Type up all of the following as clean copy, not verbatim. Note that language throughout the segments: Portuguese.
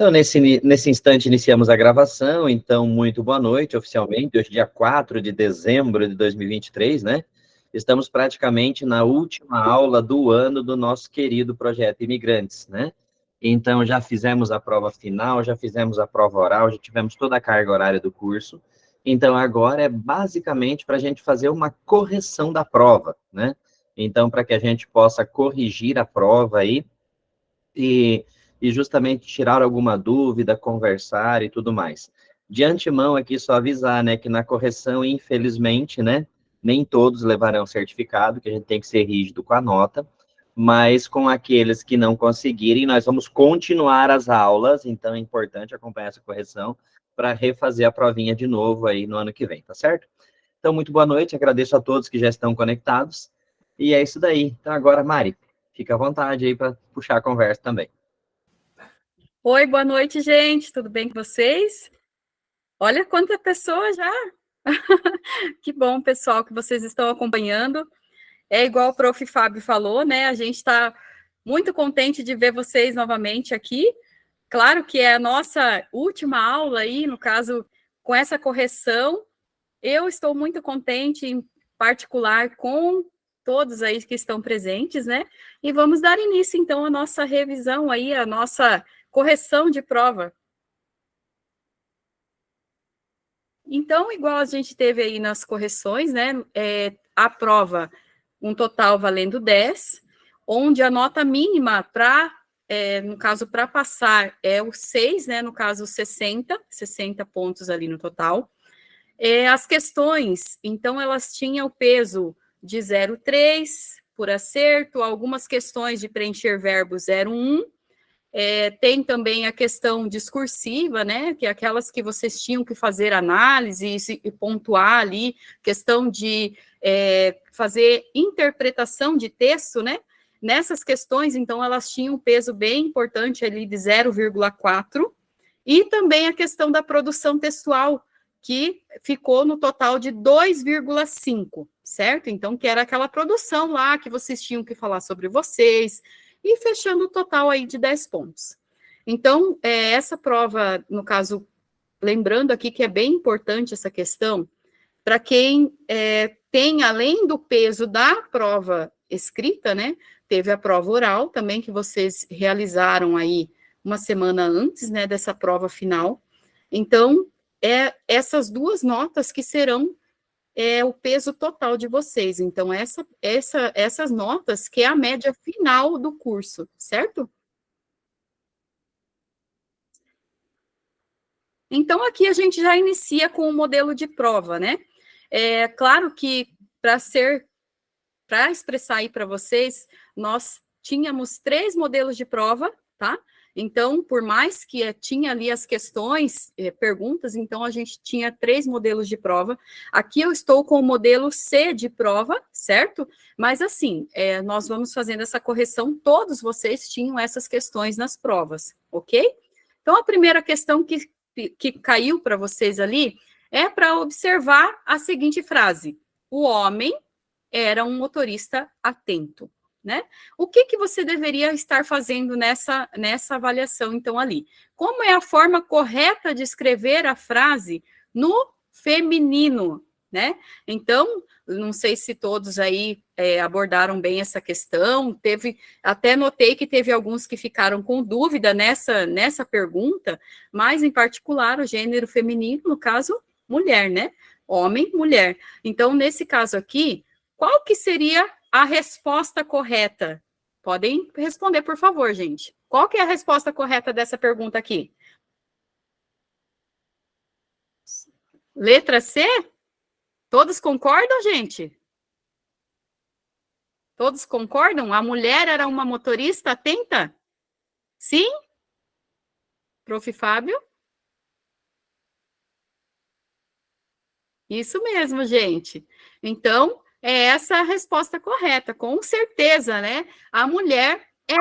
Então, nesse instante, iniciamos a gravação. Então, muito boa noite, oficialmente. Hoje, dia 4 de dezembro de 2023, né? Estamos praticamente na última aula do ano do nosso querido projeto Imigrantes, né? Então, já fizemos a prova final, já fizemos a prova oral, já tivemos toda a carga horária do curso. Então, agora é basicamente para a gente fazer uma correção da prova, né? Então, para que a gente possa corrigir a prova aí, e, e justamente tirar alguma dúvida, conversar e tudo mais. De antemão, aqui só avisar, né, que na correção, infelizmente, né, nem todos levarão certificado, que a gente tem que ser rígido com a nota, mas com aqueles que não conseguirem, nós vamos continuar as aulas, então é importante acompanhar essa correção para refazer a provinha de novo aí no ano que vem, tá certo? Então, muito boa noite, agradeço a todos que já estão conectados, e é isso daí. Então, agora, Mari, fica à vontade aí para puxar a conversa também. Oi, boa noite, gente. Tudo bem com vocês? Olha quanta pessoa já. Que bom, pessoal, que vocês estão acompanhando. É igual o prof. Fábio falou, né? A gente está muito contente de ver vocês novamente aqui. Claro que é a nossa última aula aí, no caso, com essa correção. Eu estou muito contente, em particular, com todos aí que estão presentes, né? E vamos dar início, então, à nossa revisão aí, a nossa correção de prova. Então, igual a gente teve aí nas correções, né? A prova, um total valendo 10, onde a nota mínima para, no caso, para passar é o 6, né? No caso, 60 pontos ali no total. As questões, então, elas tinham o peso de 0,3 por acerto, algumas questões de preencher verbo 0,1. Tem também a questão discursiva, né, que é aquelas que vocês tinham que fazer análise e pontuar ali, questão de fazer interpretação de texto, né, nessas questões, então, elas tinham um peso bem importante ali de 0,4, e também a questão da produção textual, que ficou no total de 2,5, certo? Então, que era aquela produção lá que vocês tinham que falar sobre vocês, e fechando o total aí de 10 pontos. Então, essa prova, no caso, lembrando aqui que é bem importante essa questão, para quem tem, além do peso da prova escrita, né, teve a prova oral também, que vocês realizaram aí uma semana antes, né, dessa prova final. Então, essas duas notas que serão o peso total de vocês. Então, essas notas que é a média final do curso, certo? Então, aqui a gente já inicia com o modelo de prova, né? Claro que para expressar aí para vocês, nós tínhamos 3 modelos de prova, tá? Então, por mais que tinha ali as questões, perguntas, então a gente tinha 3 modelos de prova. Aqui eu estou com o modelo C de prova, certo? Mas assim, nós vamos fazendo essa correção, todos vocês tinham essas questões nas provas, ok? Então, a primeira questão que caiu para vocês ali é para observar a seguinte frase: o homem era um motorista atento, né? O que você deveria estar fazendo nessa avaliação, então, ali? Como é a forma correta de escrever a frase no feminino, né? Então, não sei se todos aí abordaram bem essa questão, até notei que teve alguns que ficaram com dúvida nessa pergunta, mas, em particular, o gênero feminino, no caso, mulher, né? Homem, mulher. Então, nesse caso aqui, qual que seria a resposta correta? Podem responder, por favor, gente. Qual que é a resposta correta dessa pergunta aqui? Letra C? Todos concordam, gente? Todos concordam? A mulher era uma motorista atenta? Sim? Prof. Fábio? Isso mesmo, gente. Então, essa a resposta correta, com certeza, né? A mulher é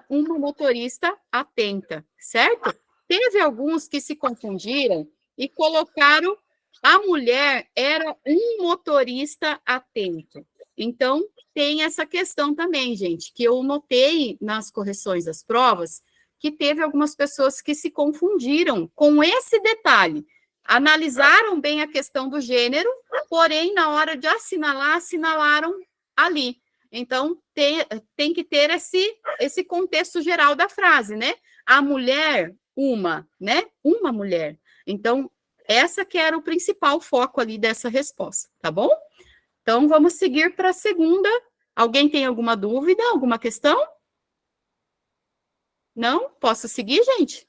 uma motorista atenta, certo? Teve alguns que se confundiram e colocaram a mulher era um motorista atento. Então, tem essa questão também, gente, que eu notei nas correções das provas, que teve algumas pessoas que se confundiram com esse detalhe. Analisaram bem a questão do gênero, porém, na hora de assinalar, assinalaram ali. Então, tem que ter esse contexto geral da frase, né? A mulher, né? Uma mulher. Então, essa que era o principal foco ali dessa resposta, tá bom? Então, vamos seguir para a segunda. Alguém tem alguma dúvida, alguma questão? Não? Posso seguir, gente?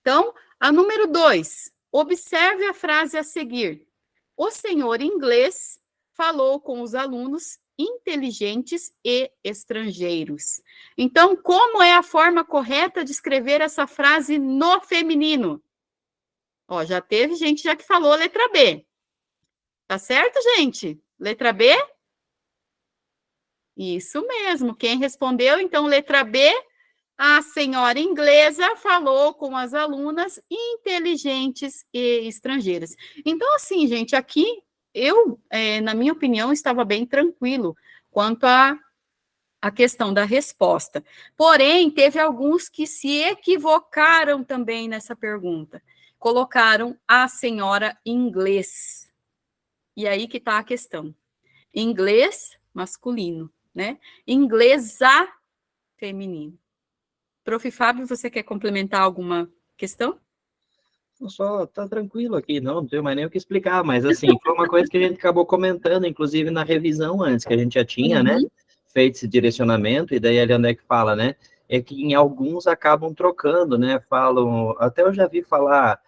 Então, a número 2. Observe a frase a seguir. O senhor inglês falou com os alunos inteligentes e estrangeiros. Então, como é a forma correta de escrever essa frase no feminino? Ó, já teve gente já que falou letra B. Tá certo, gente? Letra B? Isso mesmo. Quem respondeu, então, letra B, a senhora inglesa falou com as alunas inteligentes e estrangeiras. Então, assim, gente, aqui eu, na minha opinião, estava bem tranquilo quanto à questão da resposta. Porém, teve alguns que se equivocaram também nessa pergunta. Colocaram a senhora inglês. E aí que está a questão. Inglês masculino, né? Inglesa feminino. Prof. Fábio, você quer complementar alguma questão? Só tá tranquilo aqui, não tenho mais nem o que explicar, mas assim, foi uma coisa que a gente acabou comentando, inclusive na revisão antes, que a gente já tinha, né, feito esse direcionamento, e daí ali onde é que fala, né, é que em alguns acabam trocando, né, falam, até eu já vi falar,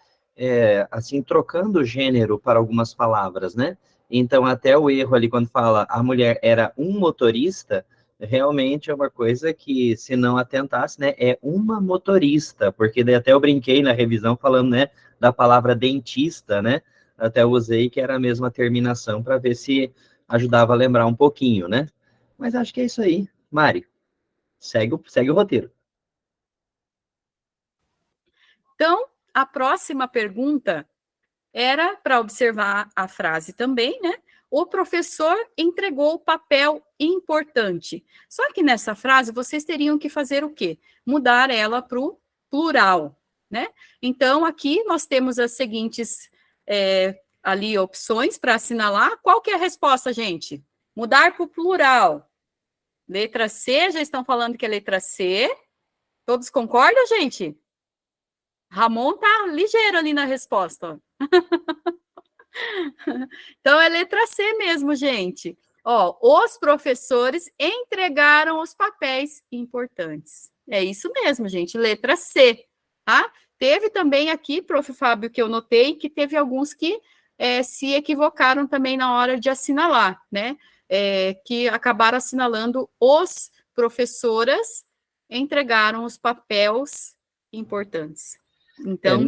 assim, trocando o gênero para algumas palavras, né, então até o erro ali quando fala a mulher era um motorista, realmente é uma coisa que, se não atentasse, né, é uma motorista, porque daí até eu brinquei na revisão falando, né, da palavra dentista, né? Até usei que era a mesma terminação para ver se ajudava a lembrar um pouquinho, né? Mas acho que é isso aí. Mari, segue o roteiro. Então, a próxima pergunta era para observar a frase também, né? O professor entregou o papel importante. Só que nessa frase vocês teriam que fazer o quê? Mudar ela para o plural, né? Então, aqui nós temos as seguintes ali opções para assinalar. Qual que é a resposta, gente? Mudar para o plural. Letra C, já estão falando que é letra C. Todos concordam, gente? Ramon tá ligeiro ali na resposta. Então, é letra C mesmo, gente. Ó, os professores entregaram os papéis importantes. É isso mesmo, gente, letra C, tá? Teve também aqui, prof. Fábio, que eu notei, que teve alguns que se equivocaram também na hora de assinalar, né? Que acabaram assinalando os professoras entregaram os papéis importantes. Então,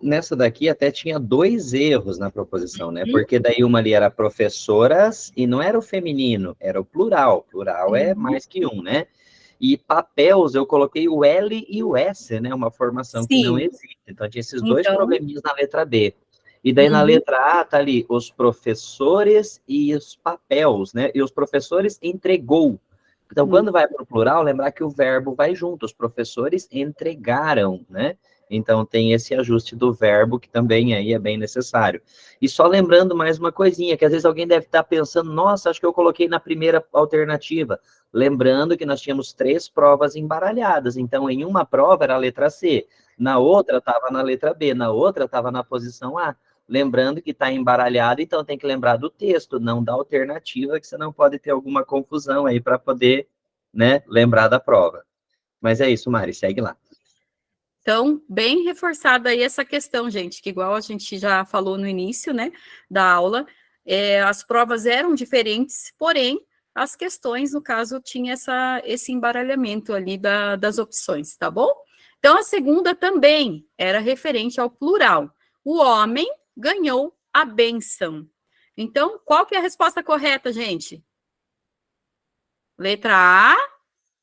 nessa daqui até tinha 2 erros na proposição, né? Porque daí uma ali era professoras e não era o feminino, era o plural. Plural é mais que um, né? E papéis, eu coloquei o L e o S, né? Uma formação que não existe. Então, tinha esses dois probleminhas na letra B. E daí, na letra A, tá ali os professores e os papéis, né? E os professores entregou. Então, quando vai para o plural, lembrar que o verbo vai junto. Os professores entregaram, né? Então, tem esse ajuste do verbo, que também aí é bem necessário. E só lembrando mais uma coisinha, que às vezes alguém deve estar pensando, nossa, acho que eu coloquei na primeira alternativa. Lembrando que nós tínhamos 3 provas embaralhadas. Então, em uma prova era a letra C, na outra estava na letra B, na outra estava na posição A. Lembrando que está embaralhado, então tem que lembrar do texto, não da alternativa, que você não pode ter alguma confusão aí para poder, né, lembrar da prova. Mas é isso, Mari, segue lá. Então, bem reforçada aí essa questão, gente, que igual a gente já falou no início, né, da aula, as provas eram diferentes, porém, as questões, no caso, tinha esse embaralhamento ali das opções, tá bom? Então, a segunda também era referente ao plural. O homem ganhou a bênção. Então, qual que é a resposta correta, gente? Letra A,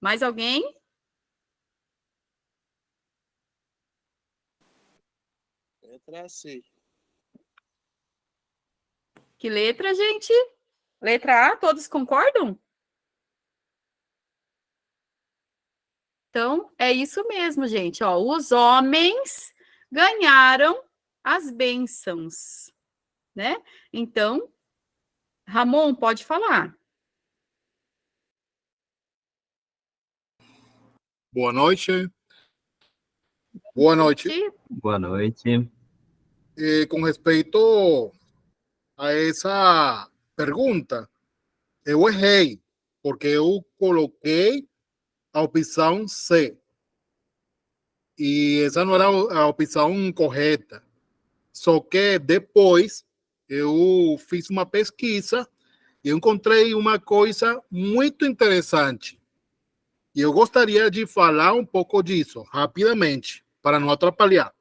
mais alguém? Letra C. Que letra, gente? Letra A, todos concordam? Então, é isso mesmo, gente. Ó, os homens ganharam as bênçãos, né? Então, Ramon, pode falar. Boa noite. Boa noite. Boa noite. Com respeito a essa pergunta, eu errei, porque eu coloquei a opção C. E essa não era a opção correta. Só que depois eu fiz uma pesquisa e eu encontrei uma coisa muito interessante. E eu gostaria de falar um pouco disso, rapidamente, para não atrapalhar.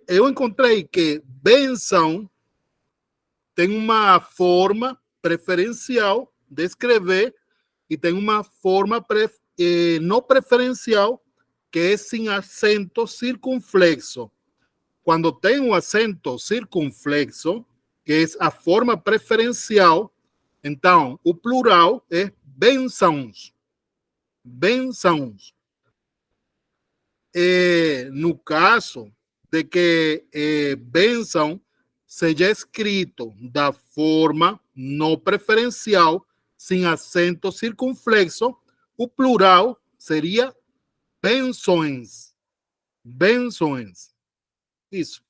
Eu encontrei que benção tem uma forma preferencial de escrever e tem uma forma não preferencial que é sem acento circunflexo. Quando tem um acento circunflexo, que é a forma preferencial, então o plural é bênçãos. Bênçãos. No caso de que bênção seja escrito da forma não preferencial, sem acento circunflexo, o plural seria bênçãos. Bênçãos. Isso.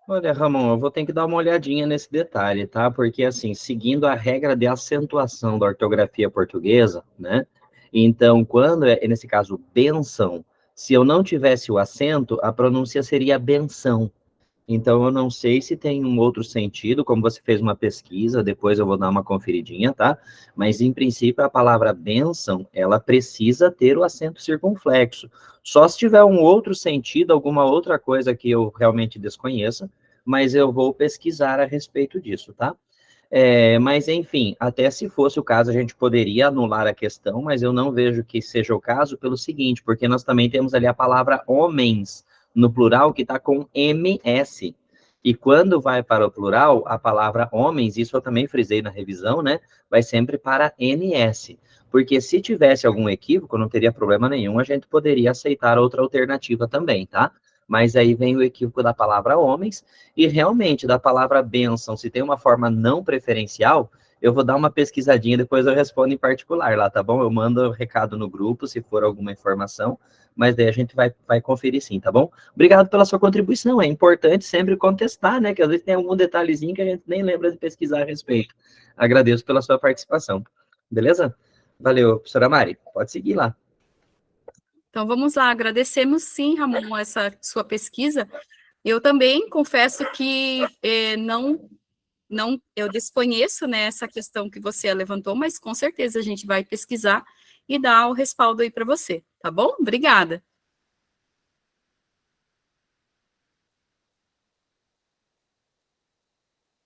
Olha, Ramon, eu vou ter que dar uma olhadinha nesse detalhe, tá? Porque, assim, seguindo a regra de acentuação da ortografia portuguesa, né? Então, quando é, nesse caso, benção, se eu não tivesse o acento, a pronúncia seria benção. Então, eu não sei se tem um outro sentido, como você fez uma pesquisa, depois eu vou dar uma conferidinha, tá? Mas, em princípio, a palavra bênção, ela precisa ter o acento circunflexo. Só se tiver um outro sentido, alguma outra coisa que eu realmente desconheça, mas eu vou pesquisar a respeito disso, tá? Mas, enfim, até se fosse o caso, a gente poderia anular a questão, mas eu não vejo que seja o caso pelo seguinte, porque nós também temos ali a palavra homens, no plural, que está com MS. E quando vai para o plural, a palavra homens, isso eu também frisei na revisão, né? Vai sempre para NS. Porque se tivesse algum equívoco, não teria problema nenhum, a gente poderia aceitar outra alternativa também, tá? Mas aí vem o equívoco da palavra homens, e realmente, da palavra bênção, se tem uma forma não preferencial, eu vou dar uma pesquisadinha, depois eu respondo em particular lá, tá bom? Eu mando o recado no grupo, se for alguma informação, mas daí a gente vai conferir sim, tá bom? Obrigado pela sua contribuição, é importante sempre contestar, né? Que às vezes tem algum detalhezinho que a gente nem lembra de pesquisar a respeito. Agradeço pela sua participação, beleza? Valeu, professora Mari, pode seguir lá. Então, vamos lá, agradecemos sim, Ramon, essa sua pesquisa. Eu também confesso que eu desconheço, né, essa questão que você levantou, mas com certeza a gente vai pesquisar e dar o respaldo aí para você, tá bom? Obrigada.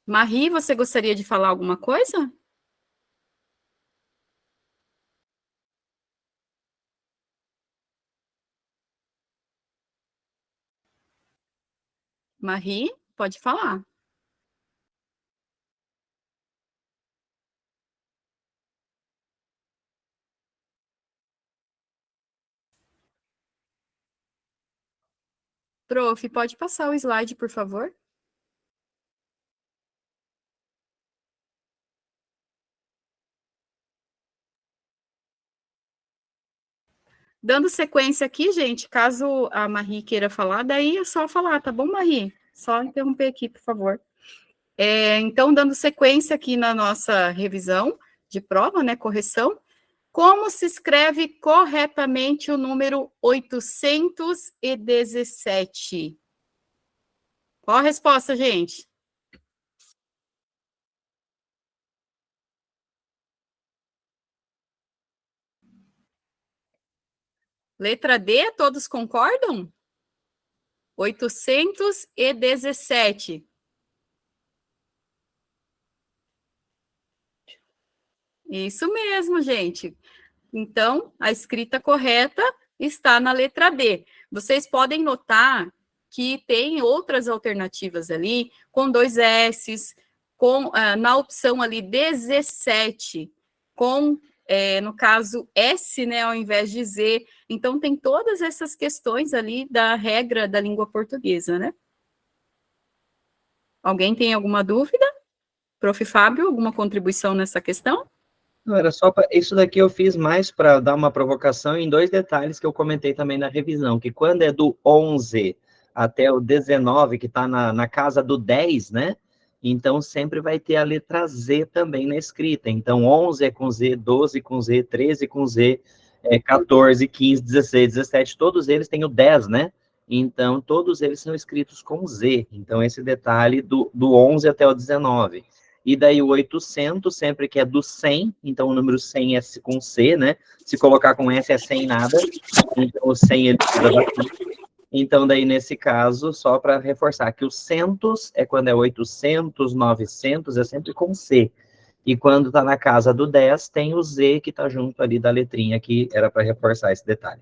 Marie, você gostaria de falar alguma coisa? Marie, pode falar. Prof, pode passar o slide, por favor? Dando sequência aqui, gente, caso a Marie queira falar, daí é só falar, tá bom, Marie? Só interromper aqui, por favor. Então, dando sequência aqui na nossa revisão de prova, né, correção, como se escreve corretamente o número 817? Qual a resposta, gente? Letra D, todos concordam? 817. Isso mesmo, gente. Então, a escrita correta está na letra D. Vocês podem notar que tem outras alternativas ali, com 2 S's, na opção ali 17, com no caso, S, né, ao invés de Z. Então, tem todas essas questões ali da regra da língua portuguesa, né? Alguém tem alguma dúvida? Prof. Fábio, alguma contribuição nessa questão? Não, era só para. Isso daqui eu fiz mais para dar uma provocação em 2 detalhes que eu comentei também na revisão, que quando é do 11 até o 19, que está na casa do 10, né? Então, sempre vai ter a letra Z também na escrita. Então, 11 é com Z, 12 com Z, 13 com Z, 14, 15, 16, 17, todos eles têm o 10, né? Então, todos eles são escritos com Z. Então, esse detalhe do 11 até o 19. E daí o 800, sempre que é do 100, então o número 100 é com C, né? Se colocar com S é sem nada, então o 100 ele precisa daqui. Então, daí, nesse caso, só para reforçar que o centos é quando é 800, 900, é sempre com C. E quando está na casa do 10, tem o Z que está junto ali da letrinha, que era para reforçar esse detalhe.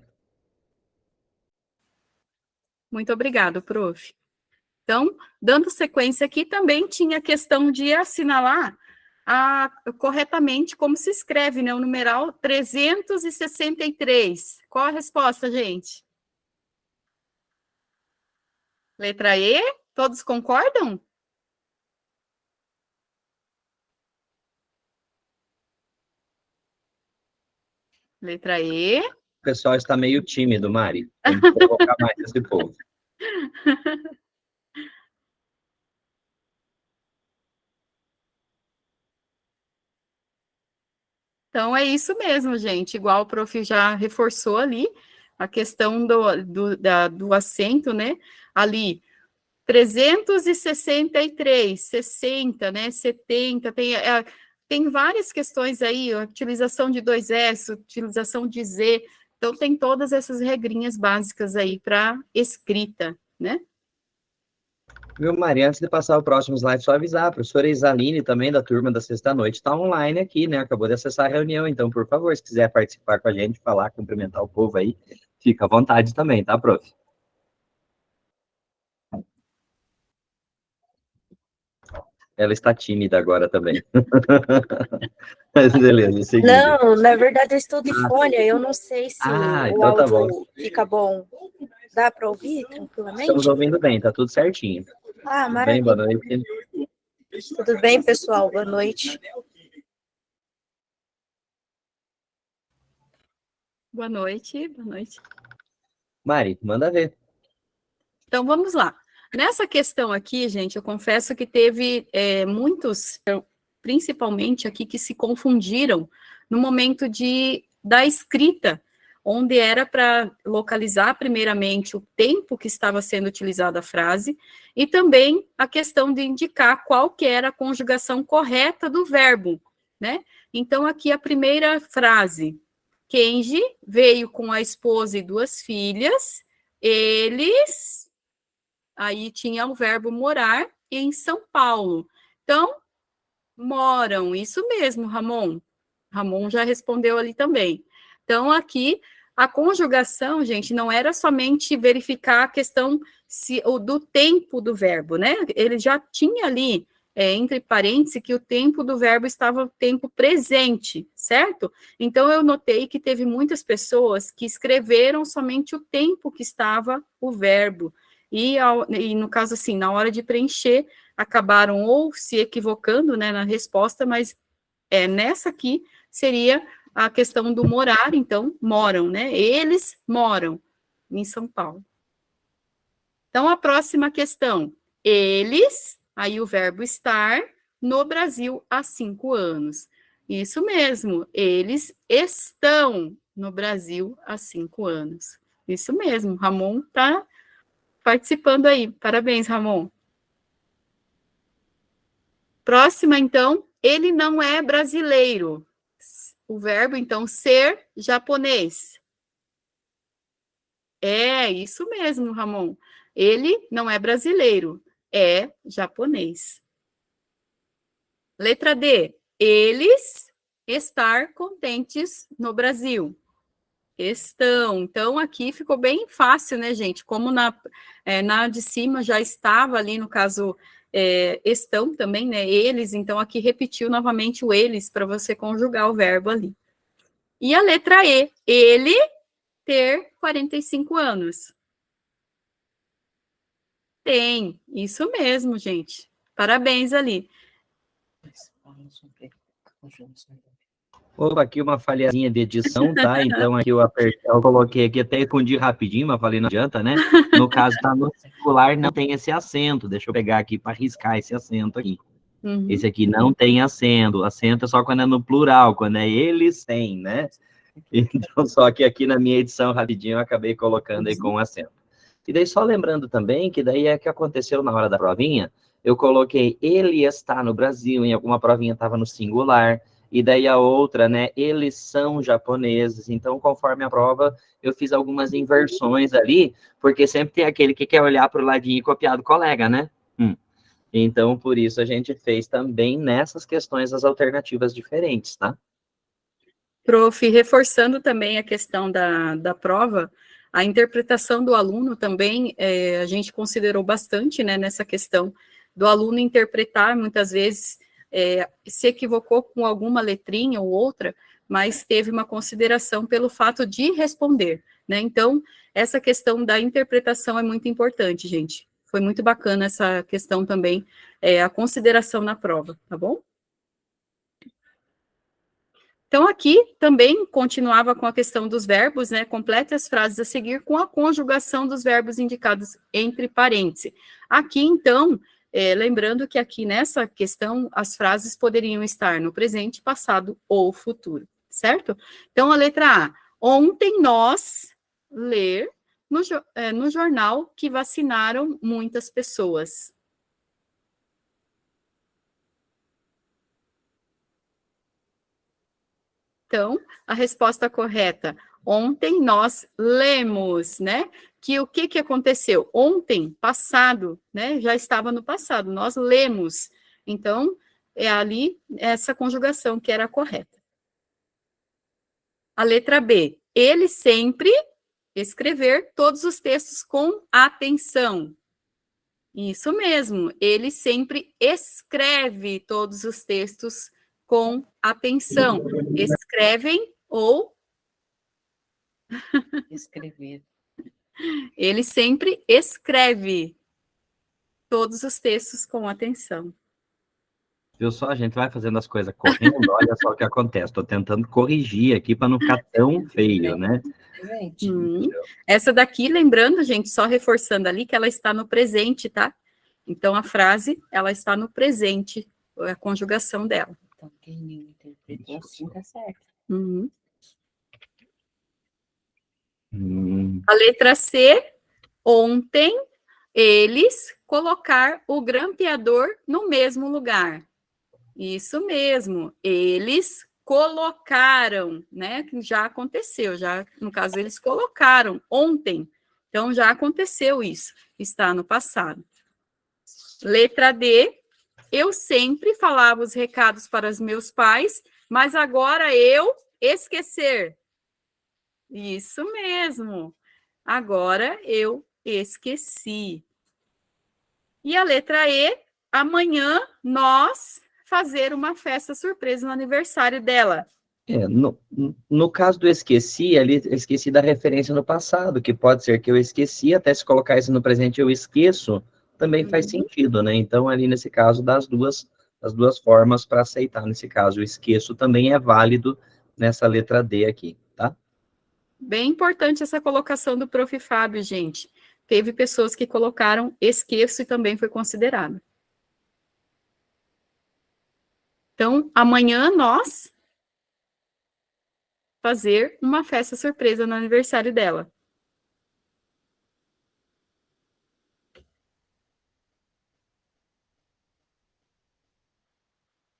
Muito obrigado, prof. Então, dando sequência aqui, também tinha a questão de assinalar corretamente como se escreve, né, o numeral 363. Qual a resposta, gente? Letra E, todos concordam? Letra E. O pessoal está meio tímido, Mari. Tem que provocar mais esse povo. Então, é isso mesmo, gente. Igual o prof já reforçou ali, a questão do acento, né? Ali, 363, 60, né? 70, tem várias questões aí, a utilização de 2S, utilização de Z. Então, tem todas essas regrinhas básicas aí para escrita, né? Viu, Mari, antes de passar o próximo slide, só avisar, a professora Isaline, também da turma da sexta-noite, está online aqui, né? Acabou de acessar a reunião, então, por favor, se quiser participar com a gente, falar, cumprimentar o povo aí, fica à vontade também, tá, prof? Ela está tímida agora também. Mas beleza, seguindo. Não, na verdade eu estou de fone, eu não sei se o então tá bom. áudio fica bom. Dá para ouvir tranquilamente? Estamos ouvindo bem, tá tudo certinho. Ah, Tudo maravilha. bem, boa noite. Tudo bem, pessoal? Boa noite. Boa noite, boa noite. Mari, manda ver. Então, vamos lá. Nessa questão aqui, gente, eu confesso que teve muitos, principalmente aqui, que se confundiram no momento da escrita, onde era para localizar, primeiramente, o tempo que estava sendo utilizada a frase, e também a questão de indicar qual que era a conjugação correta do verbo, né? Então, aqui a primeira frase, Kenji veio com a esposa e 2 filhas, eles... Aí tinha o verbo morar em São Paulo. Então, moram, isso mesmo, Ramon. Ramon já respondeu ali também. Então, aqui, a conjugação, gente, não era somente verificar a questão do tempo do verbo, né? Ele já tinha ali, entre parênteses, que o tempo do verbo estava o tempo presente, certo? Então, eu notei que teve muitas pessoas que escreveram somente o tempo que estava o verbo. E no caso, assim, na hora de preencher, acabaram ou se equivocando, né, na resposta, mas nessa aqui seria a questão do morar, então, moram, né? Eles moram em São Paulo. Então, a próxima questão. Eles, aí o verbo estar, no Brasil há 5 anos. Isso mesmo, eles estão no Brasil há 5 anos. Isso mesmo, Ramon está participando aí. Parabéns, Ramon. Próxima, então, ele não é brasileiro. O verbo, então, ser japonês. É isso mesmo, Ramon. Ele não é brasileiro, é japonês. Letra D. Eles estar contentes no Brasil. Estão. Então, aqui ficou bem fácil, né, gente? Como na de cima já estava ali, no caso, estão também, né? Eles, então aqui repetiu novamente o eles para você conjugar o verbo ali. E a letra E, ele ter 45 anos. Tem, isso mesmo, gente. Parabéns ali. Opa, aqui uma falhazinha de edição, tá? Então aqui eu coloquei aqui, até escondi rapidinho, mas falei, não adianta, né? No caso, tá no singular, não tem esse acento. Deixa eu pegar aqui para riscar esse acento aqui. Uhum. Esse aqui não tem acento. Acento é só quando é no plural, quando é eles têm, né? Então, só que aqui na minha edição rapidinho eu acabei colocando aí com acento. E daí, só lembrando também que daí é que aconteceu na hora da provinha, eu coloquei ele está no Brasil, em alguma provinha estava no singular, e daí a outra, né, eles são japoneses. Então, conforme a prova, eu fiz algumas inversões ali, porque sempre tem aquele que quer olhar para o ladinho e copiar do colega, né? Então, por isso, a gente fez também nessas questões as alternativas diferentes, tá? Prof, reforçando também a questão da prova, a interpretação do aluno também, a gente considerou bastante, né, nessa questão do aluno interpretar, muitas vezes, se equivocou com alguma letrinha ou outra, mas teve uma consideração pelo fato de responder, né? Então, essa questão da interpretação é muito importante, gente. Foi muito bacana essa questão também, a consideração na prova, tá bom? Então, aqui também continuava com a questão dos verbos, né? Complete as frases a seguir com a conjugação dos verbos indicados entre parênteses. Aqui, então, lembrando que aqui nessa questão, as frases poderiam estar no presente, passado ou futuro, certo? Então, a letra A. Ontem nós ler no jornal que vacinaram muitas pessoas. Então, a resposta correta, ontem nós lemos, né? Que o que aconteceu? Ontem, passado, né? Já estava no passado, nós lemos. Então, é ali essa conjugação que era a correta. A letra B, ele sempre escrever todos os textos com atenção. Isso mesmo, ele sempre escreve todos os textos com atenção. Escrevem ou... Escrever. Ele sempre escreve todos os textos com atenção. Viu só? A gente vai fazendo as coisas correndo, olha só o que acontece. Estou tentando corrigir aqui para não ficar tão feio, né? Essa daqui, lembrando, gente, só reforçando ali que ela está no presente, tá? Então, a frase, ela está no presente, a conjugação dela. Então, quem interpretou assim tá certo. A letra C, ontem, eles colocar o grampeador no mesmo lugar. Isso mesmo, eles colocaram, né? Já aconteceu, já, no caso, eles colocaram ontem. Então, já aconteceu isso, está no passado. Letra D, eu sempre falava os recados para os meus pais, mas agora eu esquecer. Isso mesmo, agora eu esqueci. E a letra E, amanhã nós fazer uma festa surpresa no aniversário dela. No caso do esqueci, ali esqueci da referência no passado, que pode ser que eu esqueci, até se colocar isso no presente eu esqueço, também faz sentido, né? Então, ali nesse caso, das duas formas para aceitar. Nesse caso, o esqueço também é válido nessa letra D aqui, tá? Bem importante essa colocação do Prof. Fábio, gente. Teve pessoas que colocaram esqueço e também foi considerado. Então, amanhã nós fazer uma festa surpresa no aniversário dela.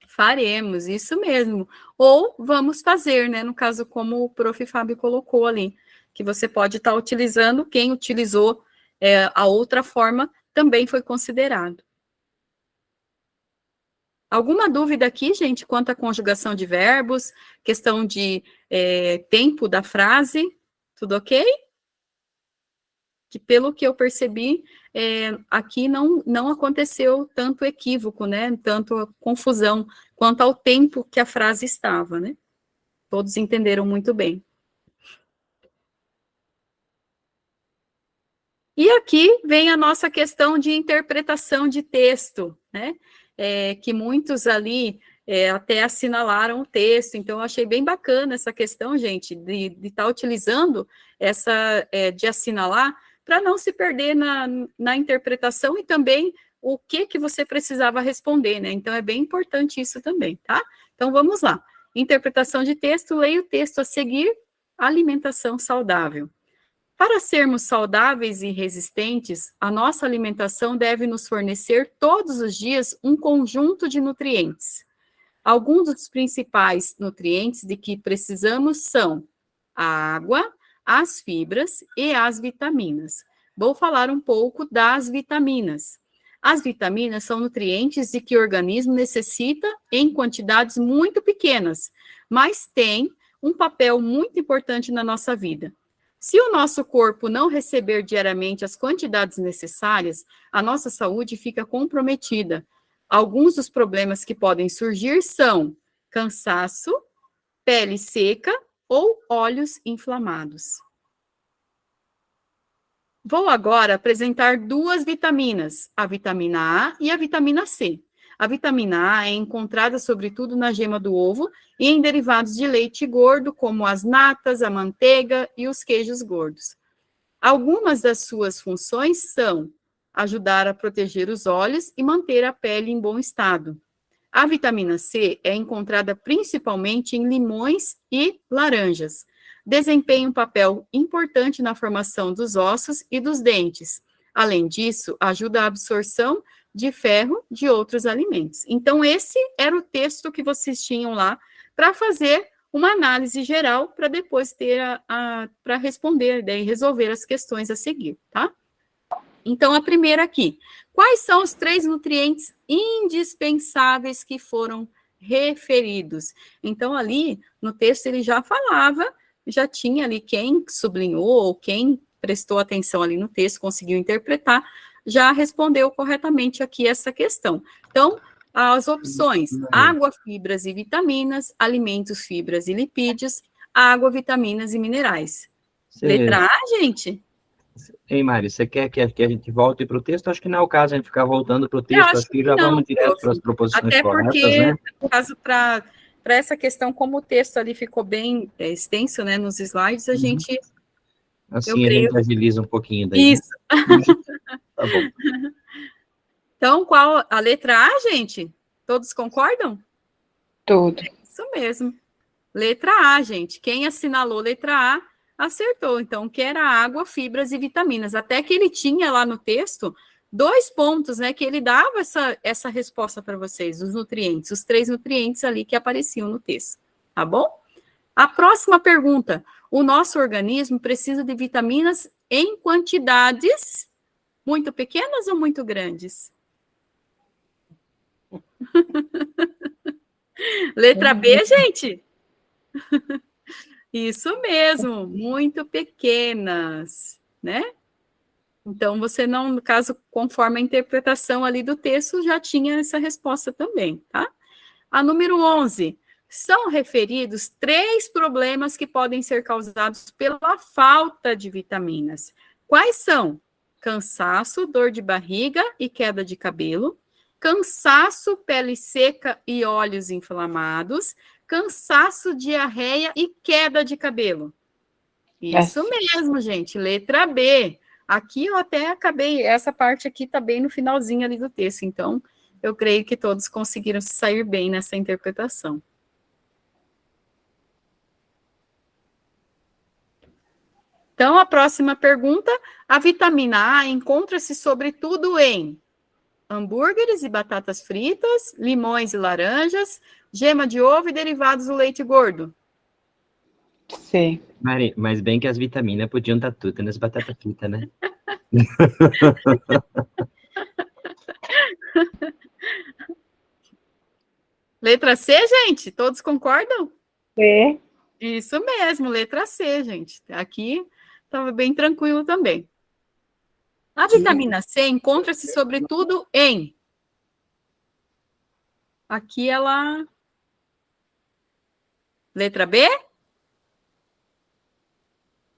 Faremos, isso mesmo. Ou vamos fazer, né? No caso, como o Prof. Fábio colocou ali, que você pode estar utilizando, quem utilizou a outra forma também foi considerado. Alguma dúvida aqui, gente, quanto à conjugação de verbos, questão de tempo da frase, tudo ok? Que pelo que eu percebi, aqui não aconteceu tanto equívoco, né? Tanto confusão, quanto ao tempo que a frase estava, né? Todos entenderam muito bem. E aqui vem a nossa questão de interpretação de texto, né? Que muitos ali até assinalaram o texto, então eu achei bem bacana essa questão, gente, de estar utilizando essa, de assinalar, para não se perder na interpretação e também o que você precisava responder, né? Então é bem importante isso também, tá? Então vamos lá. Interpretação de texto, leia o texto a seguir, alimentação saudável. Para sermos saudáveis e resistentes, a nossa alimentação deve nos fornecer todos os dias um conjunto de nutrientes. Alguns dos principais nutrientes de que precisamos são a água, as fibras e as vitaminas. Vou falar um pouco das vitaminas. As vitaminas são nutrientes de que o organismo necessita em quantidades muito pequenas, mas têm um papel muito importante na nossa vida. Se o nosso corpo não receber diariamente as quantidades necessárias, a nossa saúde fica comprometida. Alguns dos problemas que podem surgir são cansaço, pele seca ou olhos inflamados. Vou agora apresentar duas vitaminas, a vitamina A e a vitamina C. A vitamina A é encontrada sobretudo na gema do ovo e em derivados de leite gordo, como as natas, a manteiga e os queijos gordos. Algumas das suas funções são ajudar a proteger os olhos e manter a pele em bom estado. A vitamina C é encontrada principalmente em limões e laranjas. Desempenha um papel importante na formação dos ossos e dos dentes. Além disso, ajuda a absorção de ferro de outros alimentos. Então, esse era o texto que vocês tinham lá para fazer uma análise geral para depois ter para responder e resolver as questões a seguir, tá? Então, a primeira aqui. Quais são os 3 nutrientes indispensáveis que foram referidos? Então, ali no texto ele já falava, já tinha ali quem sublinhou ou quem prestou atenção ali no texto, conseguiu interpretar, já respondeu corretamente aqui essa questão. Então, as opções: água, fibras e vitaminas, alimentos, fibras e lipídios, água, vitaminas e minerais. Letra A, gente? Ei, Mari, você quer que a gente volte para o texto? Acho que não é o caso a gente ficar voltando para o texto, acho que já vamos direto para as proposições até corretas, porque, né? No caso, para essa questão, como o texto ali ficou bem extenso, né, nos slides, a gente... Assim a gente agiliza um pouquinho daí. Isso. Tá bom. Então, qual a letra A, gente? Todos concordam? Tudo. Isso mesmo. Letra A, gente. Quem assinalou letra A, acertou. Então, que era água, fibras e vitaminas. Até que ele tinha lá no texto 2 pontos, né? Que ele dava essa resposta para vocês, os nutrientes, os 3 nutrientes ali que apareciam no texto. Tá bom? A próxima pergunta. O nosso organismo precisa de vitaminas em quantidades muito pequenas ou muito grandes? Letra B, gente? Isso mesmo, muito pequenas, né? Então, você não, no caso, conforme a interpretação ali do texto, já tinha essa resposta também, tá? A número 11. São referidos 3 problemas que podem ser causados pela falta de vitaminas. Quais são? Cansaço, dor de barriga e queda de cabelo. Cansaço, pele seca e olhos inflamados. Cansaço, diarreia e queda de cabelo. Isso mesmo, gente. Letra B. Aqui eu até acabei, essa parte aqui está bem no finalzinho ali do texto, então eu creio que todos conseguiram sair bem nessa interpretação. Então, a próxima pergunta, a vitamina A encontra-se sobretudo em hambúrgueres e batatas fritas, limões e laranjas, gema de ovo e derivados do leite gordo. Sim. Mari, mas bem que as vitaminas podiam estar tudo nas batatas fritas, né? Letra C, gente? Todos concordam? C. Isso mesmo, letra C, gente. Aqui estava bem tranquilo também. A vitamina C encontra-se sobretudo em... Aqui ela... Letra B?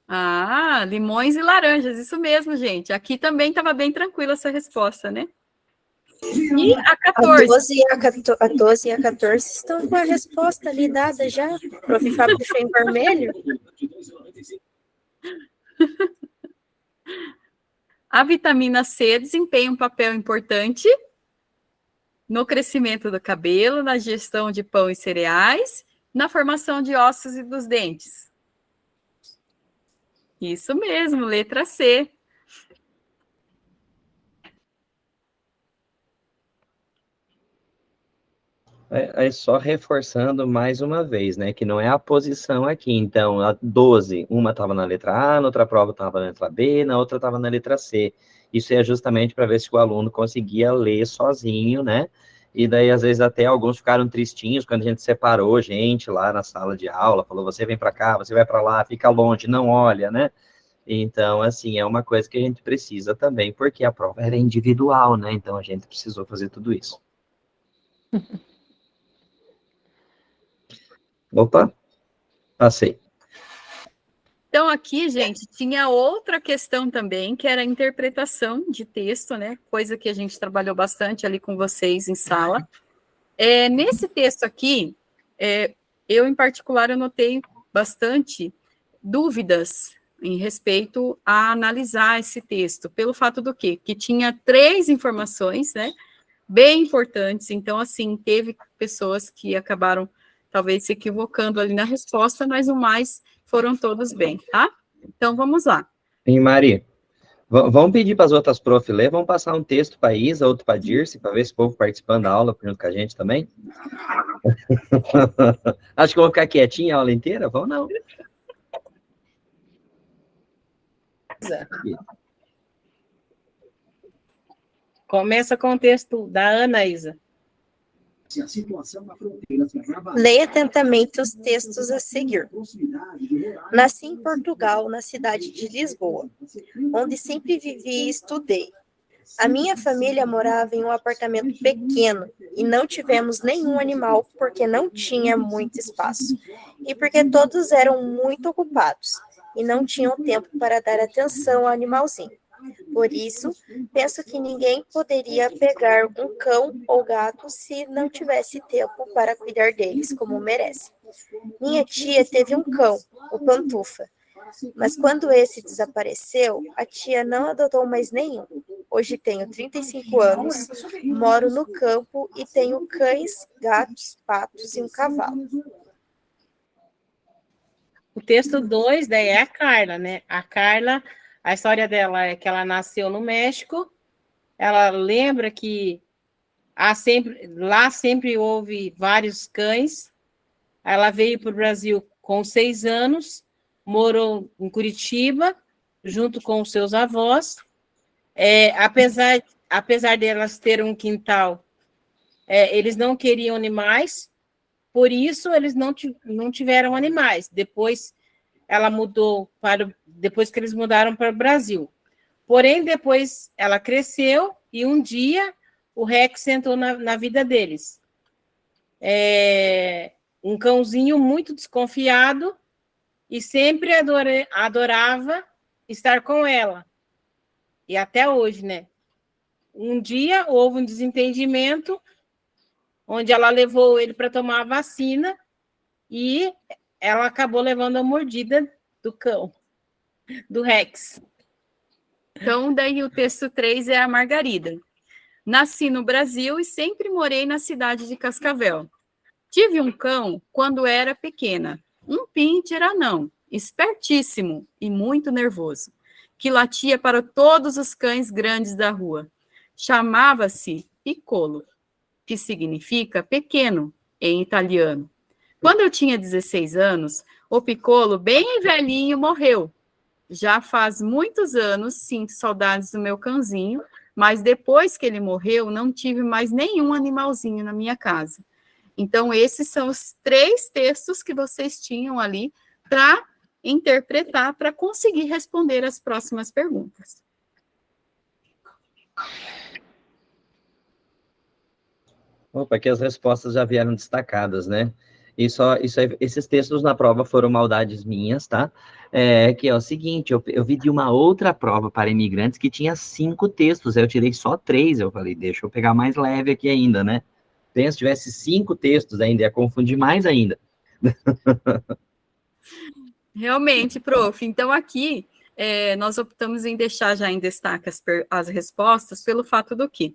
Ah, limões e laranjas, isso mesmo, gente. Aqui também estava bem tranquila essa resposta, né? E a A 14. 12 a 12 e a 14 estão com a resposta ali dada já. O prof. Fábio deixou em vermelho. A vitamina C desempenha um papel importante no crescimento do cabelo, na digestão de pão e cereais, na formação de ossos e dos dentes. Isso mesmo, letra C. Aí só reforçando mais uma vez, né, que não é a posição aqui. Então, a 12, uma estava na letra A, na outra prova estava na letra B, na outra estava na letra C. Isso é justamente para ver se o aluno conseguia ler sozinho, né? E daí, às vezes, até alguns ficaram tristinhos quando a gente separou gente lá na sala de aula, falou, você vem para cá, você vai para lá, fica longe, não olha, né? Então, assim, é uma coisa que a gente precisa também, porque a prova era individual, né? Então, a gente precisou fazer tudo isso. Opa, passei. Então, aqui, gente, tinha outra questão também, que era a interpretação de texto, né? Coisa que a gente trabalhou bastante ali com vocês em sala. Nesse texto aqui, eu, em particular, eu notei bastante dúvidas em respeito a analisar esse texto, pelo fato do quê? Que tinha 3 informações, né? Bem importantes. Então, assim, teve pessoas que acabaram, talvez, se equivocando ali na resposta, mas o mais foram todos bem, tá? Então, vamos lá. E Mari, vamos pedir para as outras prof ler, vamos passar um texto para a Isa, outro para a Dirce, para ver se o povo participando da aula junto com a gente também. Acho que eu vou ficar quietinha a aula inteira? Vamos não. Começa com o texto da Ana, Isa. Leia atentamente os textos a seguir. Nasci em Portugal, na cidade de Lisboa, onde sempre vivi e estudei. A minha família morava em um apartamento pequeno e não tivemos nenhum animal porque não tinha muito espaço e porque todos eram muito ocupados e não tinham tempo para dar atenção ao animalzinho. Por isso, penso que ninguém poderia pegar um cão ou gato se não tivesse tempo para cuidar deles como merece. Minha tia teve um cão, o Pantufa, mas quando esse desapareceu, a tia não adotou mais nenhum. Hoje tenho 35 anos, moro no campo e tenho cães, gatos, patos e um cavalo. O texto 2, daí é a Carla, né? A Carla, a história dela é que ela nasceu no México, ela lembra que lá sempre houve vários cães, ela veio para o Brasil com 6 anos, morou em Curitiba, junto com os seus avós. Apesar de elas terem um quintal, eles não queriam animais, por isso eles não tiveram animais. Depois ela mudou depois que eles mudaram para o Brasil. Porém, depois ela cresceu e um dia o Rex entrou na vida deles. Um cãozinho muito desconfiado e sempre adorava estar com ela. E até hoje, né? Um dia houve um desentendimento onde ela levou ele para tomar a vacina e ela acabou levando a mordida do cão, do Rex. Então, daí o texto 3 é a Margarida. Nasci no Brasil e sempre morei na cidade de Cascavel. Tive um cão quando era pequena, um pincher anão, espertíssimo e muito nervoso, que latia para todos os cães grandes da rua. Chamava-se Piccolo, que significa pequeno em italiano. Quando eu tinha 16 anos, o Piccolo, bem velhinho, morreu. Já faz muitos anos sinto saudades do meu cãozinho, mas depois que ele morreu, não tive mais nenhum animalzinho na minha casa. Então, esses são os 3 textos que vocês tinham ali para interpretar, para conseguir responder as próximas perguntas. Opa, aqui as respostas já vieram destacadas, né? Esses textos na prova foram maldades minhas, tá? Que é o seguinte, eu vi de uma outra prova para imigrantes que tinha 5 textos, eu tirei só 3, eu falei, deixa eu pegar mais leve aqui ainda, né? Se tivesse 5 textos ainda, ia confundir mais ainda. Realmente, prof. Então, aqui, nós optamos em deixar já em destaque as respostas pelo fato do quê?